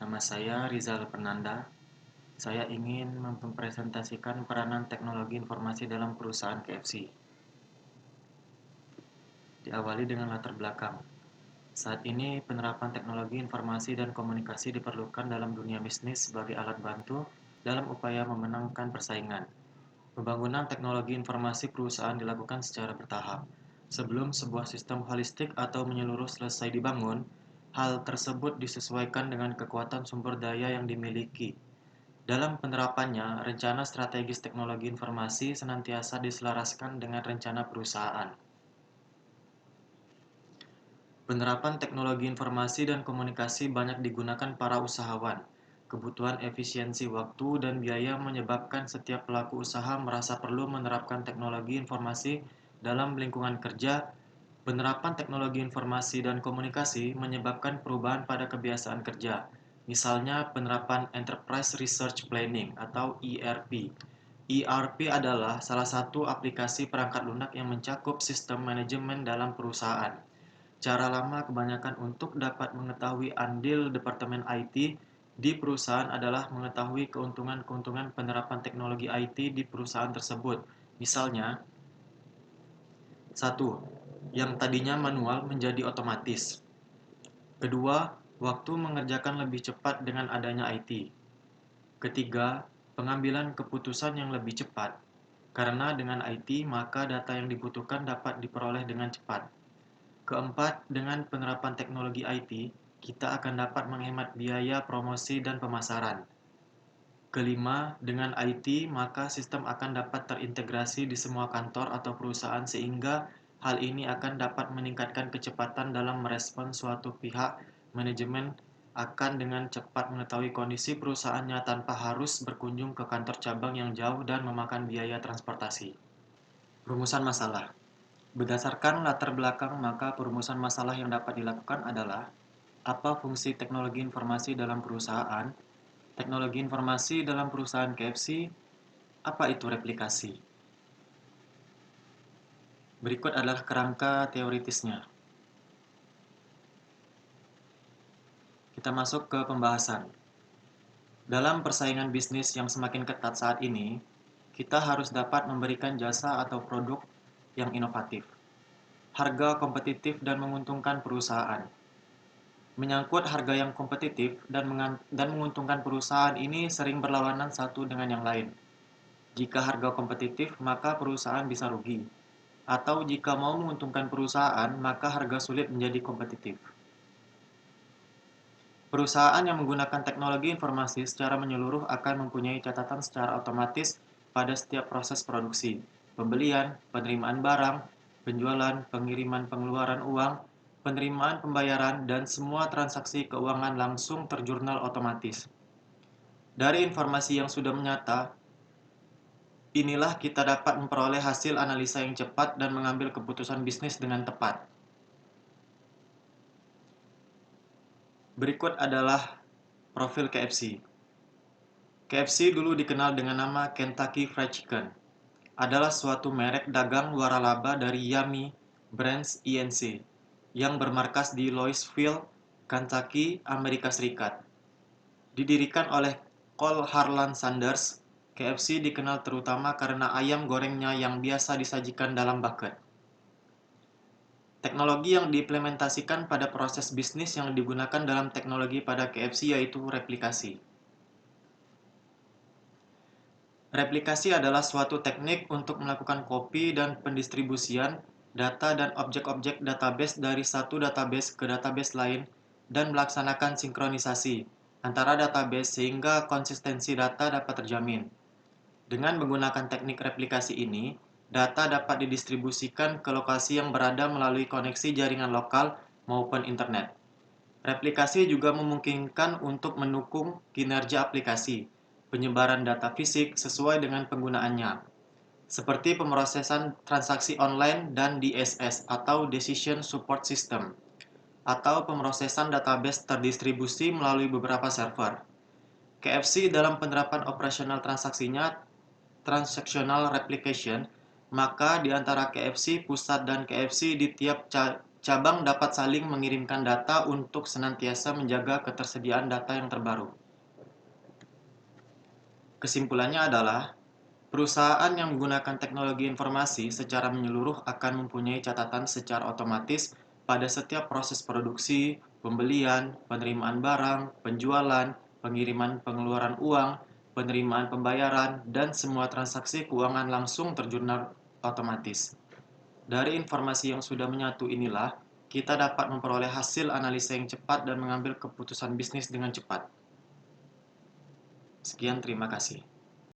Nama saya Rizal Fernanda. Saya ingin mempresentasikan peranan teknologi informasi dalam perusahaan KFC. Diawali dengan latar belakang. Saat ini, penerapan teknologi informasi dan komunikasi diperlukan dalam dunia bisnis sebagai alat bantu dalam upaya memenangkan persaingan. Pembangunan teknologi informasi perusahaan dilakukan secara bertahap. Sebelum sebuah sistem holistik atau menyeluruh selesai dibangun, hal tersebut disesuaikan dengan kekuatan sumber daya yang dimiliki. Dalam penerapannya, rencana strategis teknologi informasi senantiasa diselaraskan dengan rencana perusahaan. Penerapan teknologi informasi dan komunikasi banyak digunakan para usahawan. Kebutuhan efisiensi waktu dan biaya menyebabkan setiap pelaku usaha merasa perlu menerapkan teknologi informasi dalam lingkungan kerja. Penerapan teknologi informasi dan komunikasi menyebabkan perubahan pada kebiasaan kerja. Misalnya penerapan Enterprise Research Planning atau ERP. ERP adalah salah satu aplikasi perangkat lunak yang mencakup sistem manajemen dalam perusahaan. Cara lama kebanyakan untuk dapat mengetahui andil Departemen IT di perusahaan adalah mengetahui keuntungan-keuntungan penerapan teknologi IT di perusahaan tersebut. Misalnya, 1. Yang tadinya manual menjadi otomatis. Kedua, waktu mengerjakan lebih cepat dengan adanya IT. Ketiga, pengambilan keputusan yang lebih cepat. Karena dengan IT, maka data yang dibutuhkan dapat diperoleh dengan cepat. Keempat, dengan penerapan teknologi IT, kita akan dapat menghemat biaya promosi dan pemasaran. Kelima, dengan IT, maka sistem akan dapat terintegrasi di semua kantor atau perusahaan sehingga hal ini akan dapat meningkatkan kecepatan dalam merespons suatu pihak manajemen akan dengan cepat mengetahui kondisi perusahaannya tanpa harus berkunjung ke kantor cabang yang jauh dan memakan biaya transportasi. Rumusan masalah. Berdasarkan latar belakang, maka perumusan masalah yang dapat dilakukan adalah apa fungsi teknologi informasi dalam perusahaan, teknologi informasi dalam perusahaan KFC, apa itu replikasi. Berikut adalah kerangka teoritisnya. Kita masuk ke pembahasan. Dalam persaingan bisnis yang semakin ketat saat ini, kita harus dapat memberikan jasa atau produk yang inovatif, harga kompetitif dan menguntungkan perusahaan. Menyangkut harga yang kompetitif dan menguntungkan perusahaan ini sering berlawanan satu dengan yang lain. Jika harga kompetitif, maka perusahaan bisa rugi. Atau jika mau menguntungkan perusahaan, maka harga sulit menjadi kompetitif. Perusahaan yang menggunakan teknologi informasi secara menyeluruh akan mempunyai catatan secara otomatis pada setiap proses produksi, pembelian, penerimaan barang, penjualan, pengiriman pengeluaran uang, penerimaan pembayaran, dan semua transaksi keuangan langsung terjurnal otomatis. Dari informasi yang sudah menyata, inilah kita dapat memperoleh hasil analisa yang cepat dan mengambil keputusan bisnis dengan tepat. Berikut adalah profil KFC. KFC dulu dikenal dengan nama Kentucky Fried Chicken. Adalah suatu merek dagang waralaba dari Yummy Brands Inc. yang bermarkas di Louisville, Kentucky, Amerika Serikat. Didirikan oleh Cole Harlan Sanders, KFC dikenal terutama karena ayam gorengnya yang biasa disajikan dalam bucket. Teknologi yang diimplementasikan pada proses bisnis yang digunakan dalam teknologi pada KFC yaitu replikasi. Replikasi adalah suatu teknik untuk melakukan copy dan pendistribusian data dan objek-objek database dari satu database ke database lain dan melaksanakan sinkronisasi antara database sehingga konsistensi data dapat terjamin. Dengan menggunakan teknik replikasi ini, data dapat didistribusikan ke lokasi yang berada melalui koneksi jaringan lokal maupun internet. Replikasi juga memungkinkan untuk mendukung kinerja aplikasi, penyebaran data fisik sesuai dengan penggunaannya, seperti pemrosesan transaksi online dan DSS atau Decision Support System, atau pemrosesan database terdistribusi melalui beberapa server. KFC dalam penerapan operasional transaksinya Transactional Replication, maka di antara KFC pusat dan KFC di tiap cabang dapat saling mengirimkan data untuk senantiasa menjaga ketersediaan data yang terbaru. Kesimpulannya adalah, perusahaan yang menggunakan teknologi informasi secara menyeluruh akan mempunyai catatan secara otomatis pada setiap proses produksi, pembelian, penerimaan barang, penjualan, pengiriman pengeluaran uang, penerimaan pembayaran, dan semua transaksi keuangan langsung terjurnal otomatis. Dari informasi yang sudah menyatu inilah, kita dapat memperoleh hasil analisa yang cepat dan mengambil keputusan bisnis dengan cepat. Sekian, terima kasih.